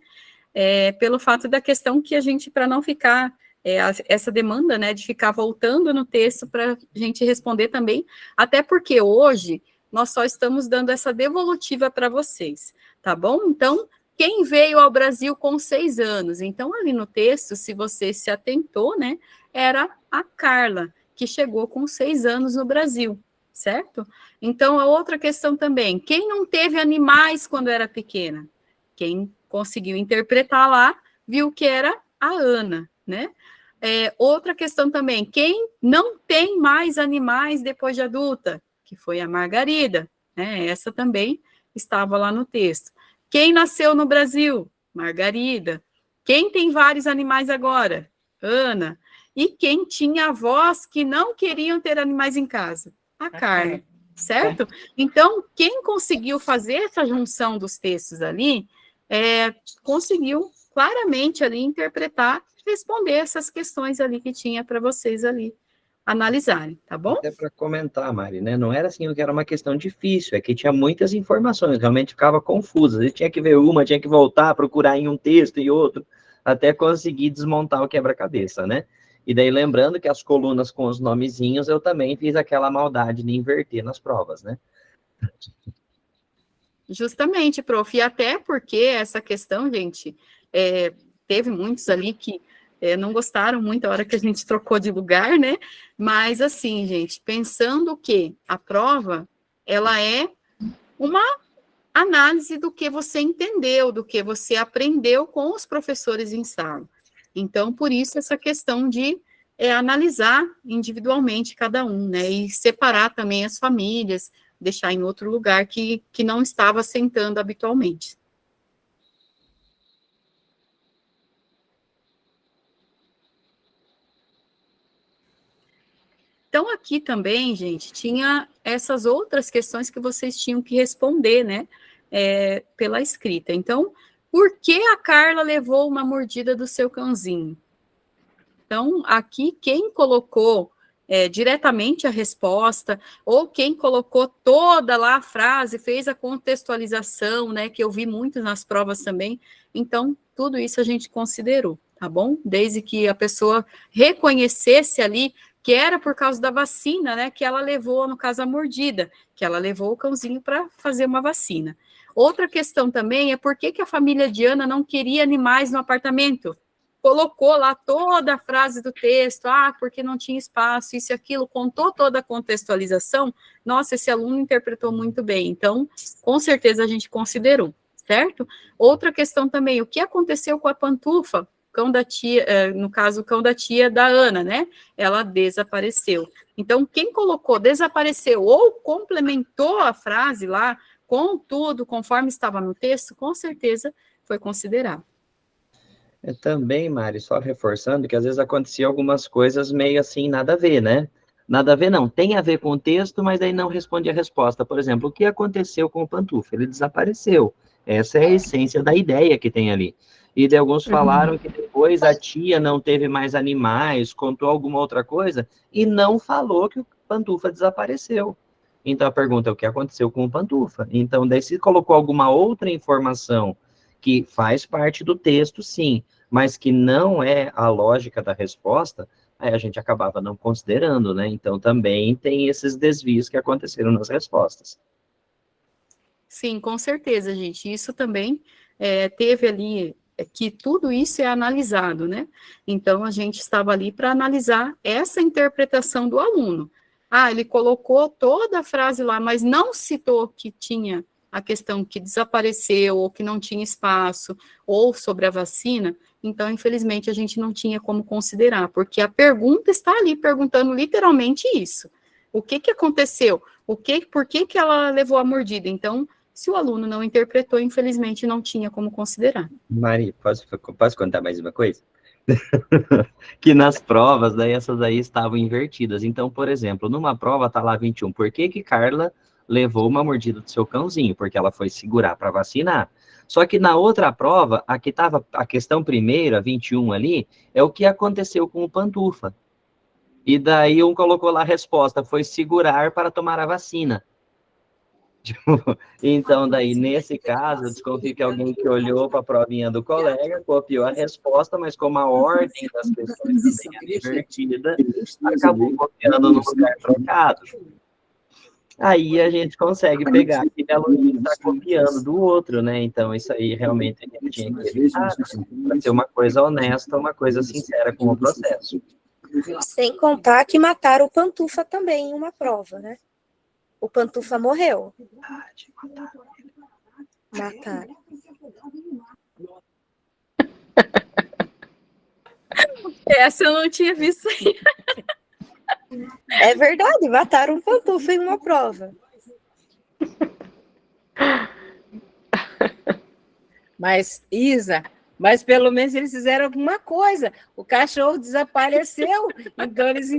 Pelo fato da questão que a gente, para não ficar, essa demanda, né, de ficar voltando no texto para a gente responder também, até porque hoje nós só estamos dando essa devolutiva para vocês, tá bom? Então, quem veio ao Brasil com 6 anos? Então, ali no texto, se você se atentou, né, era a Carla, que chegou com 6 anos no Brasil, certo? Então, a outra questão também, quem não teve animais quando era pequena? Quem conseguiu interpretar lá, viu que era a Ana, né? Outra questão também, quem não tem mais animais depois de adulta? Que foi a Margarida, né? Essa também estava lá no texto. Quem nasceu no Brasil? Margarida. Quem tem vários animais agora? Ana. E quem tinha avós que não queriam ter animais em casa? A Carla, certo? Então, quem conseguiu fazer essa junção dos textos ali, conseguiu claramente ali interpretar, responder essas questões ali que tinha para vocês ali analisarem, tá bom? Até para comentar, Mari, né? Não era assim que era uma questão difícil, é que tinha muitas informações, realmente ficava confuso. Ele tinha que ver uma, tinha que voltar, procurar em um texto e outro, até conseguir desmontar o quebra-cabeça, né? E daí, lembrando que as colunas com os nomezinhos, eu também fiz aquela maldade de inverter nas provas, né? Justamente, prof. E até porque essa questão, gente, teve muitos ali que não gostaram muito a hora que a gente trocou de lugar, né? Mas, assim, gente, pensando que a prova, ela é uma análise do que você entendeu, do que você aprendeu com os professores em sala. Então, por isso, essa questão de analisar individualmente cada um, né? E separar também as famílias, deixar em outro lugar que não estava sentando habitualmente. Então, aqui também, gente, tinha essas outras questões que vocês tinham que responder, né, pela escrita. Então, por que a Carla levou uma mordida do seu cãozinho? Então, aqui, quem colocou diretamente a resposta, ou quem colocou toda lá a frase, fez a contextualização, né, que eu vi muito nas provas também, então, tudo isso a gente considerou, tá bom? Desde que a pessoa reconhecesse ali que era por causa da vacina, né, que ela levou, no caso, a mordida, que ela levou o cãozinho para fazer uma vacina. Outra questão também é por que a família de Ana não queria animais no apartamento? Colocou lá toda a frase do texto, porque não tinha espaço, isso e aquilo, contou toda a contextualização. Nossa, esse aluno interpretou muito bem, então, com certeza a gente considerou, certo? Outra questão também, o que aconteceu com a pantufa? Cão da tia, no caso, o cão da tia da Ana, né? Ela desapareceu. Então, quem colocou desapareceu ou complementou a frase lá, com tudo, conforme estava no texto, com certeza foi considerado. Também, Mari, só reforçando que às vezes acontecia algumas coisas meio assim, nada a ver, né? Nada a ver não, tem a ver com o texto, mas daí não responde a resposta. Por exemplo, o que aconteceu com o pantufa? Ele desapareceu. Essa é a essência da ideia que tem ali. E de alguns falaram que depois a tia não teve mais animais, contou alguma outra coisa, e não falou que o pantufa desapareceu. Então a pergunta é o que aconteceu com o pantufa? Então daí se colocou alguma outra informação que faz parte do texto, sim, mas que não é a lógica da resposta, aí a gente acabava não considerando, né? Então também tem esses desvios que aconteceram nas respostas. Sim, com certeza, gente. Isso também teve ali que tudo isso é analisado, né? Então, a gente estava ali para analisar essa interpretação do aluno. Ele colocou toda a frase lá, mas não citou que tinha a questão que desapareceu, ou que não tinha espaço, ou sobre a vacina, então, infelizmente, a gente não tinha como considerar, porque a pergunta está ali perguntando literalmente isso. O que aconteceu? Por que ela levou a mordida? Então, se o aluno não interpretou, infelizmente, não tinha como considerar. Mari, posso contar mais uma coisa? que nas provas, daí essas aí estavam invertidas. Então, por exemplo, numa prova tá lá 21. Por que que Carla levou uma mordida do seu cãozinho? Porque ela foi segurar para vacinar. Só que na outra prova, a que estava a questão primeira, 21 ali, é o que aconteceu com o Pantufa. E daí um colocou lá a resposta, foi segurar para tomar a vacina. Então, daí, nesse caso, eu desconfio que alguém que olhou para a provinha do colega, copiou a resposta, mas como a ordem das questões também é invertida, acabou copiando no lugar trocado. Aí a gente consegue pegar que a Luísa está copiando do outro, né? Então, isso aí realmente a gente tinha que evitar, para ser uma coisa honesta, uma coisa sincera com o processo. Sem contar que mataram o Pantufa também em uma prova, né? O Pantufa morreu. Mataram. Essa eu não tinha visto aí. É verdade, mataram o Pantufa em uma prova. Mas, Isa, mas pelo menos eles fizeram alguma coisa. O cachorro desapareceu, então eles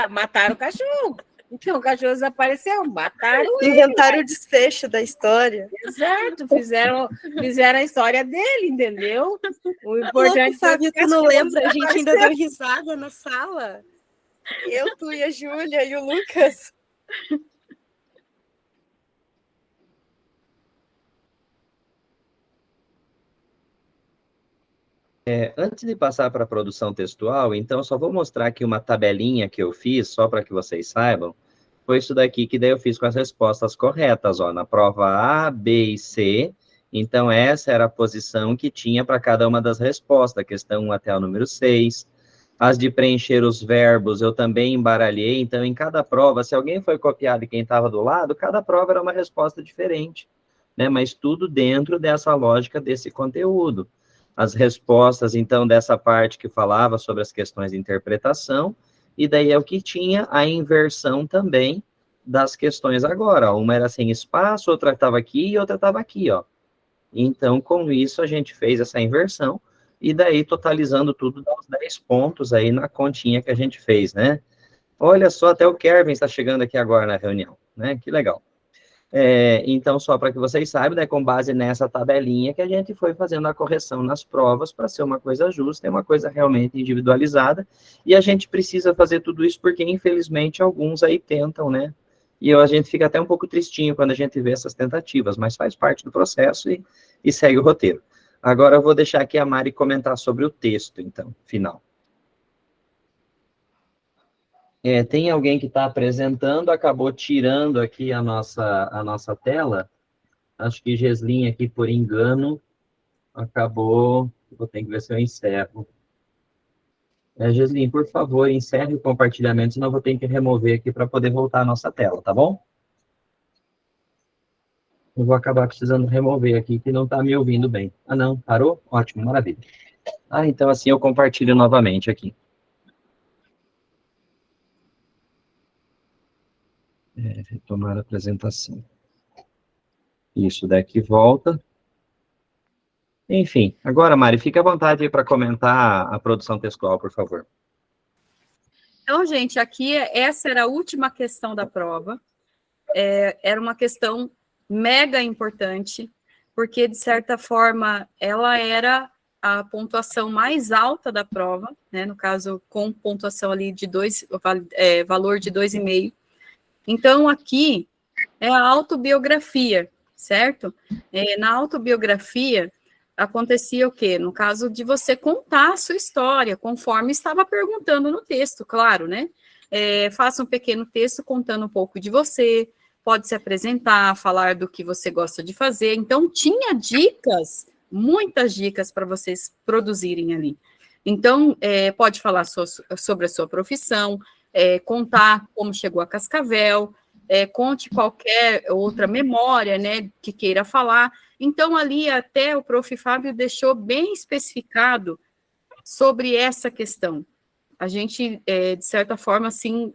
mataram o cachorro. Então o cachorro desapareceu, mataram ele. Inventaram o desfecho da história. Exato, fizeram a história dele, entendeu? O importante Fábio, tu não lembra? A gente ainda deu risada na sala. Eu, tu e a Júlia e o Lucas. Antes de passar para a produção textual, então, só vou mostrar aqui uma tabelinha que eu fiz, só para que vocês saibam. Foi isso daqui que daí eu fiz com as respostas corretas, ó, na prova A, B e C. Então, essa era a posição que tinha para cada uma das respostas, questão 1 até o número 6. As de preencher os verbos, eu também embaralhei. Então, em cada prova, se alguém foi copiado e quem estava do lado, cada prova era uma resposta diferente, né? Mas tudo dentro dessa lógica desse conteúdo. As respostas, então, dessa parte que falava sobre as questões de interpretação, e daí é o que tinha a inversão também das questões agora. Uma era sem espaço, outra estava aqui e outra estava aqui, ó. Então, com isso, a gente fez essa inversão, e daí, totalizando tudo, dá uns 10 pontos aí na continha que a gente fez, né? Olha só, até o Kevin está chegando aqui agora na reunião, né? Que legal. Então, só para que vocês saibam, né, com base nessa tabelinha que a gente foi fazendo a correção nas provas para ser uma coisa justa, é uma coisa realmente individualizada, e a gente precisa fazer tudo isso porque, infelizmente, alguns aí tentam, né, e a gente fica até um pouco tristinho quando a gente vê essas tentativas, mas faz parte do processo e segue o roteiro. Agora eu vou deixar aqui a Mari comentar sobre o texto, então, final. Tem alguém que está apresentando, acabou tirando aqui a nossa tela. Acho que Geslim aqui, por engano, acabou. Vou ter que ver se eu encerro. Geslim, por favor, encerre o compartilhamento, senão eu vou ter que remover aqui para poder voltar a nossa tela, tá bom? Eu vou acabar precisando remover aqui, que não está me ouvindo bem. Ah, não, parou? Ótimo, maravilha. Então assim eu compartilho novamente aqui. Retomar a apresentação. Isso daqui volta. Enfim, agora, Mari, fica à vontade aí para comentar a produção textual, por favor. Então, gente, aqui essa era a última questão da prova. Era uma questão mega importante, porque, de certa forma, ela era a pontuação mais alta da prova, né? No caso, com pontuação ali de valor de 2,5. Então, aqui é a autobiografia, certo? Na autobiografia, acontecia o quê? No caso de você contar a sua história, conforme estava perguntando no texto, claro, né? Faça um pequeno texto contando um pouco de você, pode se apresentar, falar do que você gosta de fazer. Então, tinha dicas, muitas dicas para vocês produzirem ali. Então, pode falar sobre a sua profissão, contar como chegou a Cascavel, conte qualquer outra memória, né, que queira falar. Então, ali até o prof. Fábio deixou bem especificado sobre essa questão. A gente, de certa forma, assim,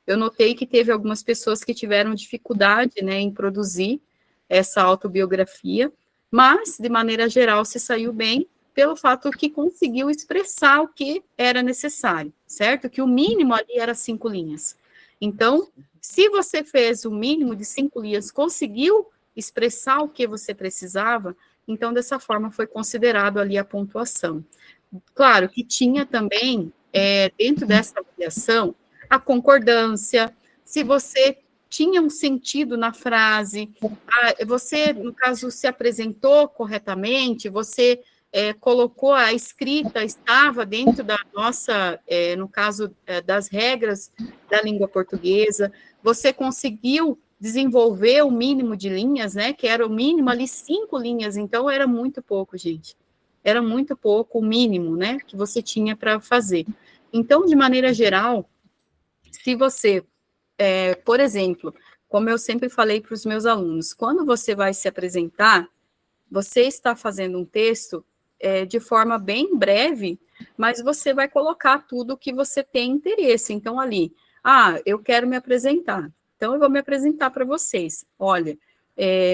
eu notei que teve algumas pessoas que tiveram dificuldade, né, em produzir essa autobiografia, mas, de maneira geral, se saiu bem, pelo fato que conseguiu expressar o que era necessário, certo? Que o mínimo ali era 5 linhas. Então, se você fez o mínimo de 5 linhas, conseguiu expressar o que você precisava, então, dessa forma, foi considerado ali a pontuação. Claro que tinha também, dentro dessa avaliação, a concordância, se você tinha um sentido na frase, você, no caso, se apresentou corretamente, você colocou a escrita, estava dentro da nossa, no caso, das regras da língua portuguesa, você conseguiu desenvolver o mínimo de linhas, né, que era o mínimo ali 5 linhas, então era muito pouco, gente. Era muito pouco o mínimo, né, que você tinha para fazer. Então, de maneira geral, se você, por exemplo, como eu sempre falei para os meus alunos, quando você vai se apresentar, você está fazendo um texto de forma bem breve, mas você vai colocar tudo que você tem interesse. Então, ali, eu quero me apresentar. Então, eu vou me apresentar para vocês. Olha,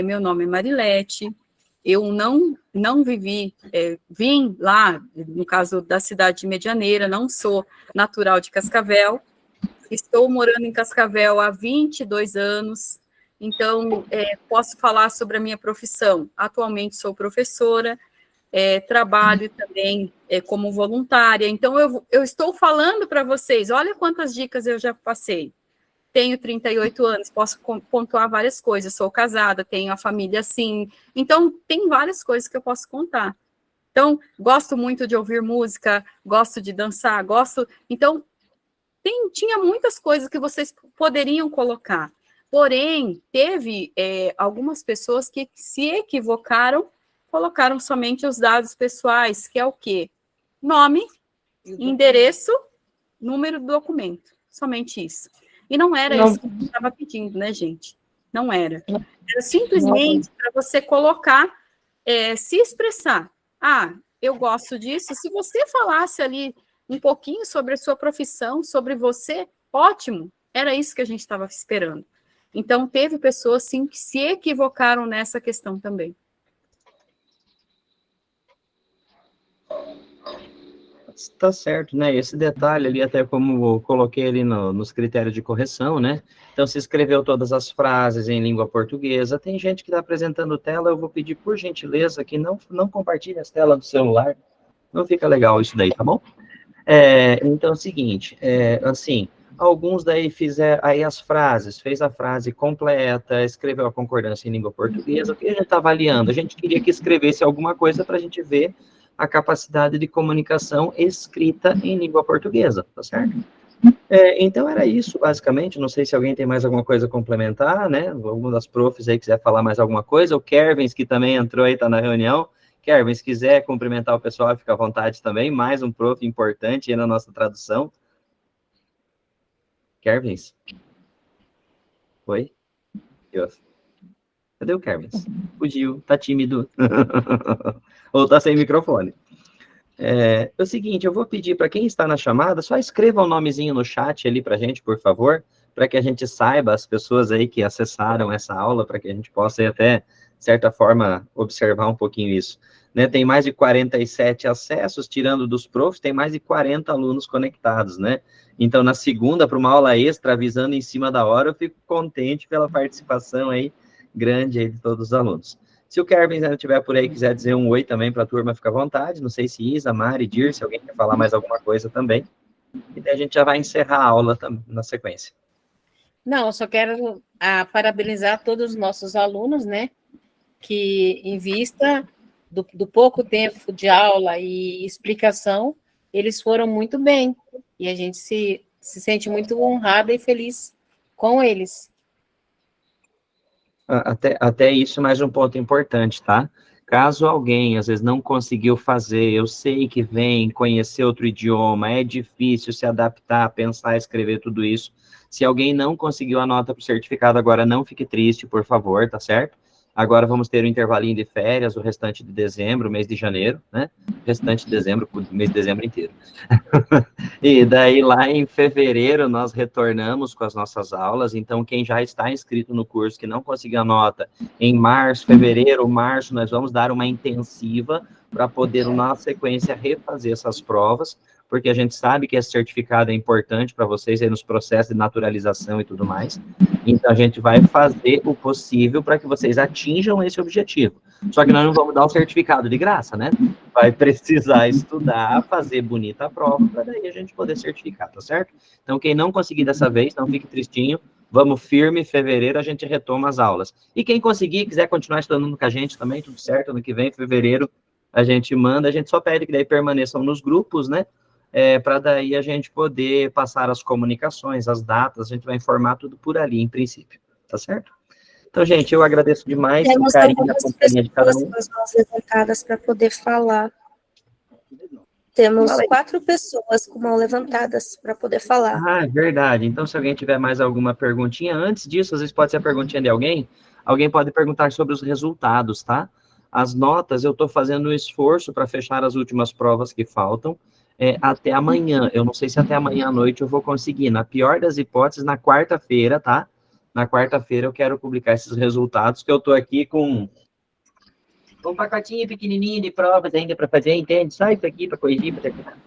meu nome é Marilete, eu não vivi, vim lá, no caso da cidade de Medianeira, não sou natural de Cascavel, estou morando em Cascavel há 22 anos, então, posso falar sobre a minha profissão. Atualmente sou professora, trabalho também como voluntária, então eu estou falando para vocês, olha quantas dicas eu já passei. Tenho 38 anos, posso pontuar várias coisas, sou casada, tenho a família assim, então tem várias coisas que eu posso contar. Então, gosto muito de ouvir música, gosto de dançar, então, tinha muitas coisas que vocês poderiam colocar, porém, teve algumas pessoas que se equivocaram, colocaram somente os dados pessoais, que é o quê? Nome, endereço, número do documento, somente isso. E não era isso que eu estava pedindo, né, gente? Não era. Era simplesmente para você colocar, se expressar. Eu gosto disso. Se você falasse ali um pouquinho sobre a sua profissão, sobre você, ótimo. Era isso que a gente estava esperando. Então, teve pessoas, sim, que se equivocaram nessa questão também. Tá certo, né? Esse detalhe ali, até como eu coloquei ali nos critérios de correção, né? Então, se escreveu todas as frases em língua portuguesa. Tem gente que está apresentando tela, eu vou pedir, por gentileza, que não compartilhe as telas do celular. Não fica legal isso daí, tá bom? Então, é o seguinte, assim, alguns daí fizeram aí as frases, fez a frase completa, escreveu a concordância em língua portuguesa. O que a gente está avaliando? A gente queria que escrevesse alguma coisa para a gente ver a capacidade de comunicação escrita em língua portuguesa, tá certo? Então, era isso, basicamente. Não sei se alguém tem mais alguma coisa a complementar, né? Alguma das profs aí quiser falar mais alguma coisa. O Kervins, que também entrou aí, está na reunião. Kervins, se quiser cumprimentar o pessoal, fica à vontade também. Mais um prof importante aí na nossa tradução. Kervins? Oi? Cadê o Kervins? Fugiu, tá tímido. Ou tá sem microfone. É o seguinte, eu vou pedir para quem está na chamada, só escreva um nomezinho no chat ali para a gente, por favor, para que a gente saiba as pessoas aí que acessaram essa aula, para que a gente possa até, de certa forma, observar um pouquinho isso. Né, tem mais de 47 acessos, tirando dos profs, tem mais de 40 alunos conectados, né? Então, na segunda, para uma aula extra, avisando em cima da hora, eu fico contente pela participação aí, grande aí de todos os alunos. Se o Kervin ainda estiver por aí, quiser dizer um oi também para a turma, fica à vontade. Não sei se Isa, Mari, Dir, se alguém quer falar mais alguma coisa também. E daí a gente já vai encerrar a aula na sequência. Não, eu só quero parabenizar todos os nossos alunos, né? Que, em vista do pouco tempo de aula e explicação, eles foram muito bem. E a gente se sente muito honrada e feliz com eles. Até isso, mais um ponto importante, tá? Caso alguém, às vezes, não conseguiu fazer, eu sei que vem conhecer outro idioma, é difícil se adaptar, pensar, escrever tudo isso. Se alguém não conseguiu a nota para o certificado agora, não fique triste, por favor, tá certo? Agora vamos ter um intervalinho de férias, o restante de dezembro, mês de janeiro, né? O restante de dezembro, o mês de dezembro inteiro. E daí, lá em fevereiro, nós retornamos com as nossas aulas. Então, quem já está inscrito no curso, que não conseguiu a nota, em março, fevereiro, março, nós vamos dar uma intensiva para poder, na sequência, refazer essas provas, porque a gente sabe que esse certificado é importante para vocês aí nos processos de naturalização e tudo mais. Então, a gente vai fazer o possível para que vocês atinjam esse objetivo. Só que nós não vamos dar o certificado de graça, né? Vai precisar estudar, fazer bonita a prova, para daí a gente poder certificar, tá certo? Então, quem não conseguir dessa vez, não fique tristinho, vamos firme, em fevereiro a gente retoma as aulas. E quem conseguir, quiser continuar estudando com a gente também, tudo certo, ano que vem, em fevereiro, a gente manda, a gente só pede que daí permaneçam nos grupos, né? Para daí a gente poder passar as comunicações, as datas, a gente vai informar tudo por ali, em princípio, tá certo? Então, gente, eu agradeço demais o carinho da companhia de cada um. Temos as mãos levantadas para poder falar. Temos 4 pessoas com mão levantadas para poder falar. Ah, é verdade. Então, se alguém tiver mais alguma perguntinha, antes disso, às vezes pode ser a perguntinha de alguém pode perguntar sobre os resultados, tá? As notas, eu estou fazendo um esforço para fechar as últimas provas que faltam, até amanhã. Eu não sei se até amanhã à noite eu vou conseguir. Na pior das hipóteses, na quarta-feira, tá? Na quarta-feira eu quero publicar esses resultados, que eu estou aqui com um pacotinho pequenininho de provas ainda para fazer, entende? Só isso aqui para corrigir, para terminar.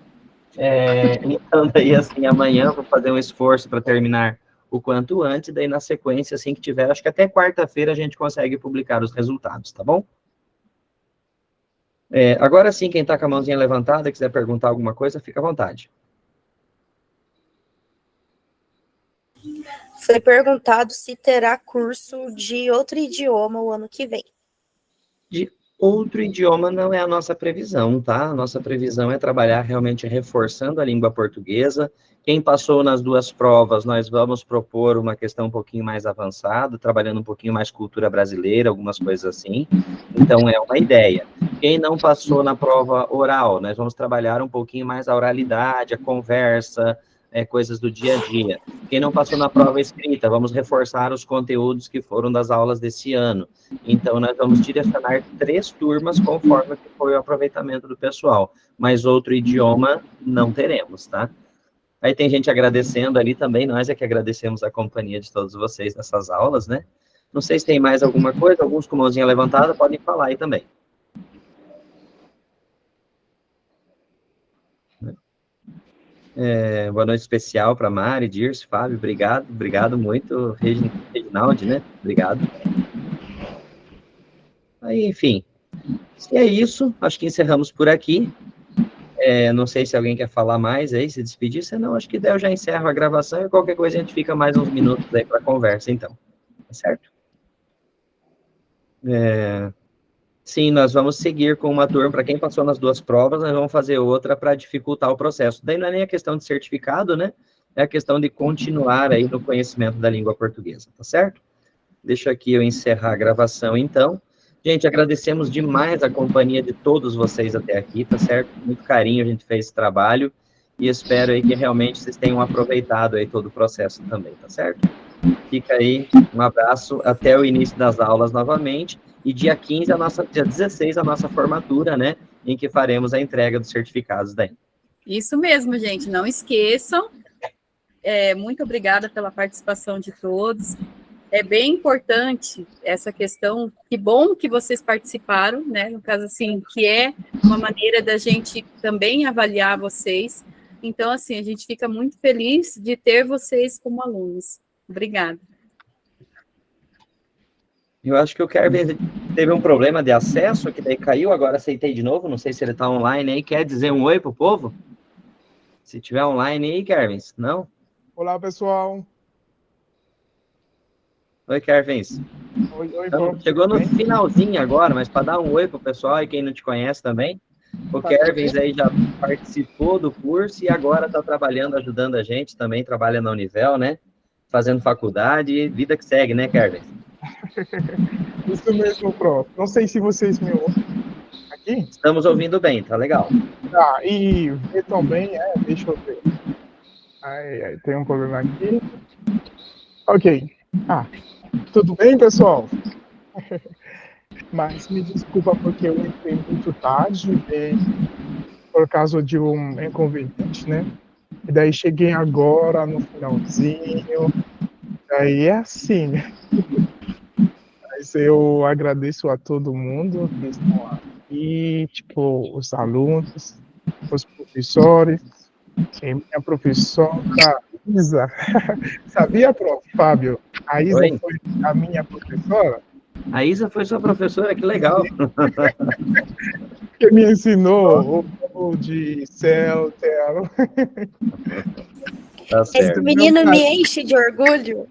Então, daí, assim, amanhã eu vou fazer um esforço para terminar o quanto antes, daí na sequência, assim que tiver, acho que até quarta-feira a gente consegue publicar os resultados, tá bom? Agora sim, quem está com a mãozinha levantada, quiser perguntar alguma coisa, fica à vontade. Foi perguntado se terá curso de outro idioma o ano que vem. De outro idioma não é a nossa previsão, tá? A nossa previsão é trabalhar realmente reforçando a língua portuguesa. Quem passou nas 2 provas, nós vamos propor uma questão um pouquinho mais avançada, trabalhando um pouquinho mais cultura brasileira, algumas coisas assim. Então, é uma ideia. Quem não passou na prova oral, nós vamos trabalhar um pouquinho mais a oralidade, a conversa, coisas do dia a dia. Quem não passou na prova escrita, vamos reforçar os conteúdos que foram das aulas desse ano. Então, nós vamos direcionar 3 turmas conforme que foi o aproveitamento do pessoal, mas outro idioma não teremos, tá? Aí tem gente agradecendo ali também, nós é que agradecemos a companhia de todos vocês nessas aulas, né? Não sei se tem mais alguma coisa, alguns com mãozinha levantada podem falar aí também. Boa noite especial para Mari, Dirce, Fábio, obrigado muito, Reginaldi, né? Obrigado. Aí, enfim, se é isso, acho que encerramos por aqui. Não sei se alguém quer falar mais aí, se despedir, senão acho que daí eu já encerro a gravação e qualquer coisa a gente fica mais uns minutos aí para conversa, então. Tá certo? Sim, nós vamos seguir com uma turma, para quem passou nas 2 provas, nós vamos fazer outra para dificultar o processo. Daí não é nem a questão de certificado, né? É a questão de continuar aí no conhecimento da língua portuguesa, tá certo? Deixa aqui eu encerrar a gravação, então. Gente, agradecemos demais a companhia de todos vocês até aqui, tá certo? Muito carinho a gente fez esse trabalho e espero aí que realmente vocês tenham aproveitado aí todo o processo também, tá certo? Fica aí, um abraço, até o início das aulas novamente. E dia 15, dia 16, a nossa formatura, né? Em que faremos a entrega dos certificados daí. Isso mesmo, gente. Não esqueçam. Muito obrigada pela participação de todos. É bem importante essa questão. Que bom que vocês participaram, né? No caso, assim, que é uma maneira da gente também avaliar vocês. Então, assim, a gente fica muito feliz de ter vocês como alunos. Obrigada. Eu acho que o Kervin teve um problema de acesso, que daí caiu, agora aceitei de novo, não sei se ele está online aí, quer dizer um oi pro povo? Se tiver online aí, Kervin, não? Olá, pessoal. Oi, Kervin. Oi, então, chegou no finalzinho agora, mas para dar um oi pro pessoal e quem não te conhece também, o Kervin aí já participou do curso e agora está trabalhando, ajudando a gente, também trabalha na Univel, né? Fazendo faculdade, vida que segue, né, Kervin? Isso mesmo, prof. Não sei se vocês me ouvem aqui. Estamos ouvindo bem, tá legal. Tá, e ver também, deixa eu ver. Tem um problema aqui. Ok. Tudo bem, pessoal? Mas me desculpa porque eu entrei muito tarde, por causa de um inconveniente, né? E daí cheguei agora no finalzinho. Daí é assim, né? Mas eu agradeço a todo mundo que estão aqui, tipo, os alunos, os professores, e minha professora Isa. Sabia, prof. Fábio? A Isa Oi. foi a minha professora A Isa foi sua professora, que legal. que me ensinou o povo de céu, terra. Tá Esse certo. menino me enche de orgulho.